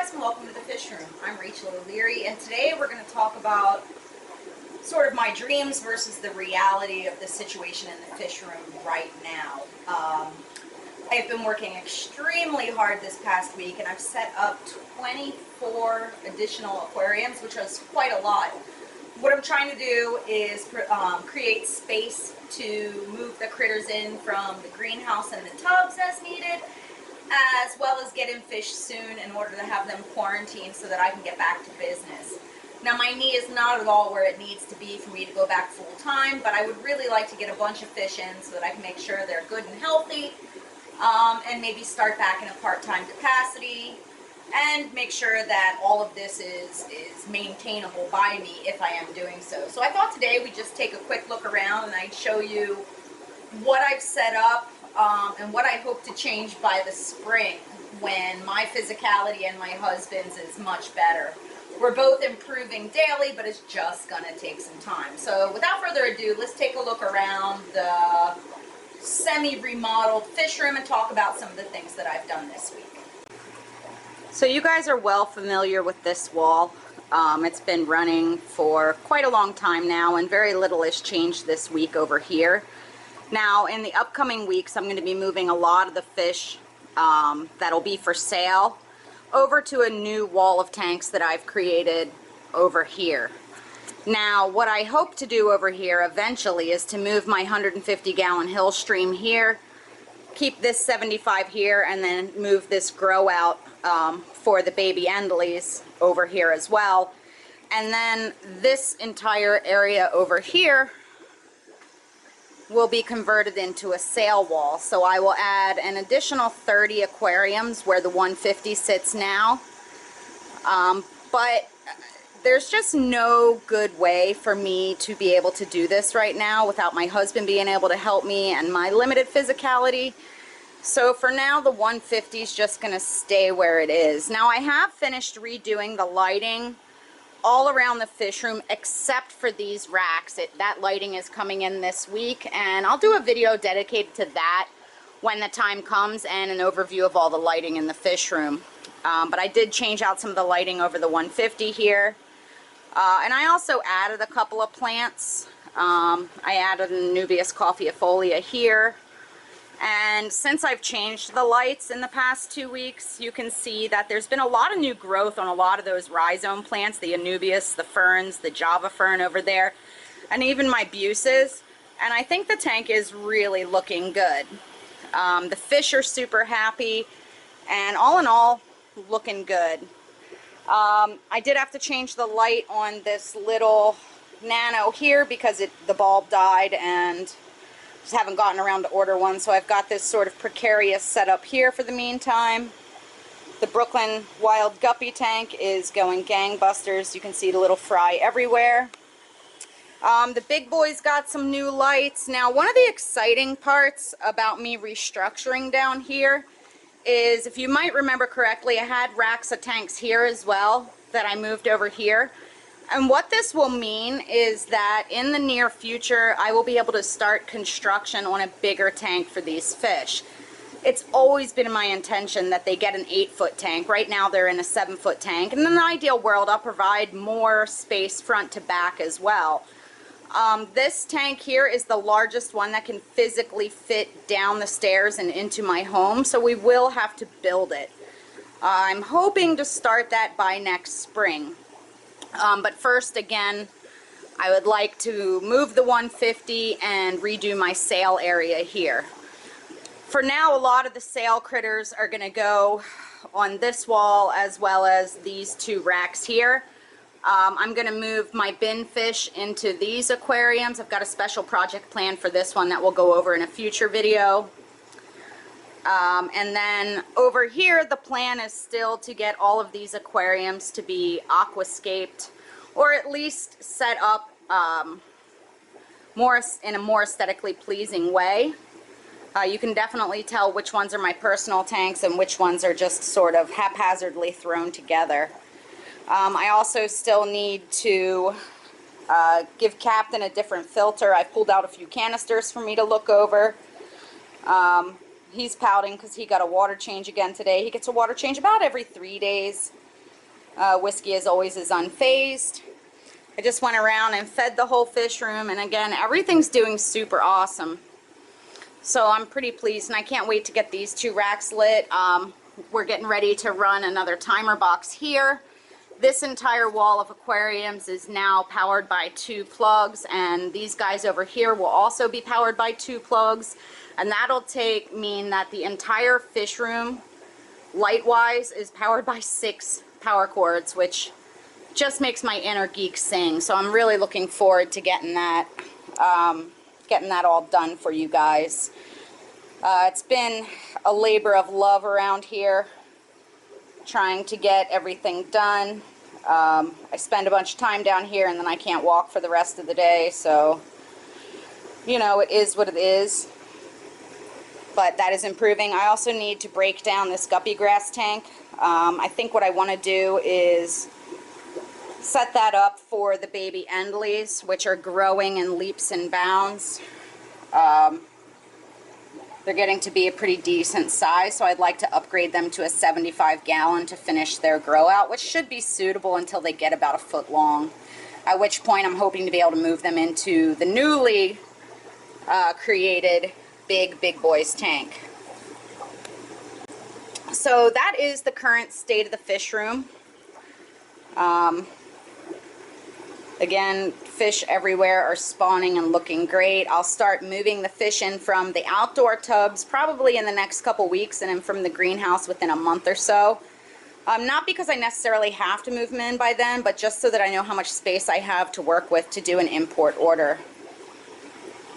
guys, and welcome to the Fishroom. I'm Rachel O'Leary, and today we're going to talk about sort of my dreams versus the reality of the situation in the fish room right now. I've been working extremely hard this past week, and I've set up 24 additional aquariums, which is quite a lot. What I'm trying to do is create space to move the critters in from the greenhouse and the tubs as needed, as well as get in fish soon in order to have them quarantined so that I can get back to business. Now, my knee is not at all where it needs to be for me to go back full time, but I would really like to get a bunch of fish in so that I can make sure they're good and healthy, and maybe start back in a part-time capacity and make sure that all of this is maintainable by me if I am doing so. So I thought today we'd just take a quick look around and I'd show you what I've set up and what I hope to change by the spring when my physicality and my husband's is much better. We're both improving daily, but it's just going to take some time. So without further ado, let's take a look around the semi-remodeled fish room and talk about some of the things that I've done this week. So you guys are well familiar with this wall. It's been running for quite a long time now, and very little has changed this week over here. Now, in the upcoming weeks, I'm going to be moving a lot of the fish that'll be for sale over to a new wall of tanks that I've created over here. Now, what I hope to do over here eventually is to move my 150-gallon hill stream here, keep this 75 here, and then move this grow out for the baby endlies over here as well. And then this entire area over here will be converted into a sail wall. So I will add an additional 30 aquariums where the 150 sits now. But there's just no good way for me to be able to do this right now without my husband being able to help me and my limited physicality. So for now, the 150 is just going to stay where it is. Now, I have finished redoing the lighting all around the fish room except for these racks. That lighting is coming in this week, and I'll do a video dedicated to that when the time comes, and an overview of all the lighting in the fish room. But I did change out some of the lighting over the 150 here. And I also added a couple of plants. I added a Nubius coffeeifolia here. And since I've changed the lights in the past 2 weeks, you can see that there's been a lot of new growth on a lot of those rhizome plants, the Anubias, the ferns, the Java fern over there, and even my buces. And I think the tank is really looking good. The fish are super happy, and all in all, looking good. I did have to change the light on this little nano here because the bulb died, and just haven't gotten around to order one, so I've got this sort of precarious setup here for the meantime. The Brooklyn Wild Guppy tank is going gangbusters. You can see the little fry everywhere. The big boys got some new lights. Now, one of the exciting parts about me restructuring down here is, if you might remember correctly, I had racks of tanks here as well that I moved over here. And what this will mean is that in the near future, I will be able to start construction on a bigger tank for these fish. It's always been my intention that they get an 8-foot tank. Right now they're in a 7-foot tank. And in an ideal world, I'll provide more space front to back as well. This tank here is the largest one that can physically fit down the stairs and into my home, so we will have to build it. I'm hoping to start that by next spring. But first, again, I would like to move the 150 and redo my sail area here. For now, a lot of the sail critters are going to go on this wall as well as these 2 racks here. I'm going to move my bin fish into these aquariums. I've got a special project plan for this one that we'll go over in a future video. And then over here, the plan is still to get all of these aquariums to be aquascaped, or at least set up in a more aesthetically pleasing way. You can definitely tell which ones are my personal tanks and which ones are just sort of haphazardly thrown together. I also still need to give Captain a different filter. I pulled out a few canisters for me to look over. He's pouting because he got a water change again today. He gets a water change about every 3 days. Whiskey, as always, is unfazed. I just went around and fed the whole fish room, and again, everything's doing super awesome. So I'm pretty pleased, and I can't wait to get these 2 racks lit. We're getting ready to run another timer box here. This entire wall of aquariums is now powered by 2 plugs, and these guys over here will also be powered by 2 plugs, and that'll mean that the entire fish room, light-wise, is powered by 6 power cords, which just makes my inner geek sing. So I'm really looking forward to getting that all done for you guys. It's been a labor of love around here, trying to get everything done. I spend a bunch of time down here, and then I can't walk for the rest of the day, so you know, it is what it is. But that is improving. I also need to break down this guppy grass tank. I think what I want to do is set that up for the baby Endleys, which are growing in leaps and bounds. They're getting to be a pretty decent size, so I'd like to upgrade them to a 75-gallon to finish their grow out, which should be suitable until they get about a foot long, at which point I'm hoping to be able to move them into the newly created big boys tank. So that is the current state of the fish room. Again, fish everywhere are spawning and looking great. I'll start moving the fish in from the outdoor tubs probably in the next couple weeks, and then from the greenhouse within a month or so. Not because I necessarily have to move them in by then, but just so that I know how much space I have to work with to do an import order.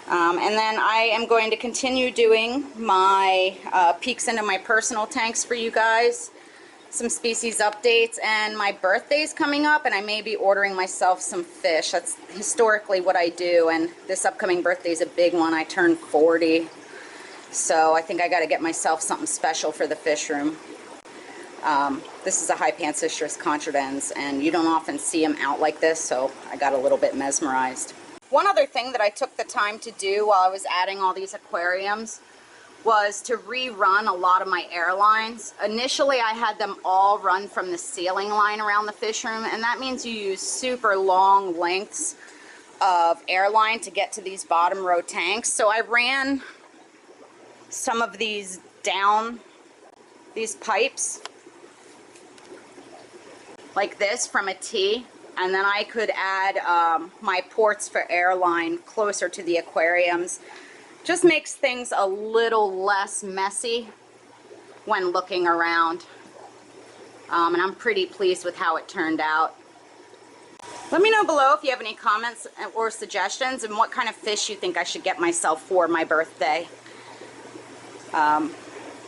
And then I am going to continue doing my peeks into my personal tanks for you guys, some species updates, and my birthday's coming up, and I may be ordering myself some fish. That's historically what I do, and this upcoming birthday is a big one. I turned 40, so I think I got to get myself something special for the fish room. This is a high Pancistrus contradens, and you don't often see them out like this, so I got a little bit mesmerized. One other thing that I took the time to do while I was adding all these aquariums was to rerun a lot of my air lines. Initially, I had them all run from the ceiling line around the fish room, and that means you use super long lengths of air line to get to these bottom row tanks. So I ran some of these down, these pipes, like this from a T, and then I could add my ports for air line closer to the aquariums. Just makes things a little less messy when looking around. And I'm pretty pleased with how it turned out. Let me know below if you have any comments or suggestions and what kind of fish you think I should get myself for my birthday.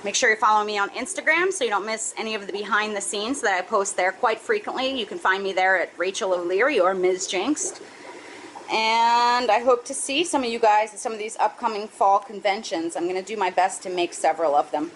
Make sure you follow me on Instagram so you don't miss any of the behind the scenes that I post there quite frequently. You can find me there at Rachel O'Leary or Ms. Jinxed. And I hope to see some of you guys at some of these upcoming fall conventions. I'm going to do my best to make several of them.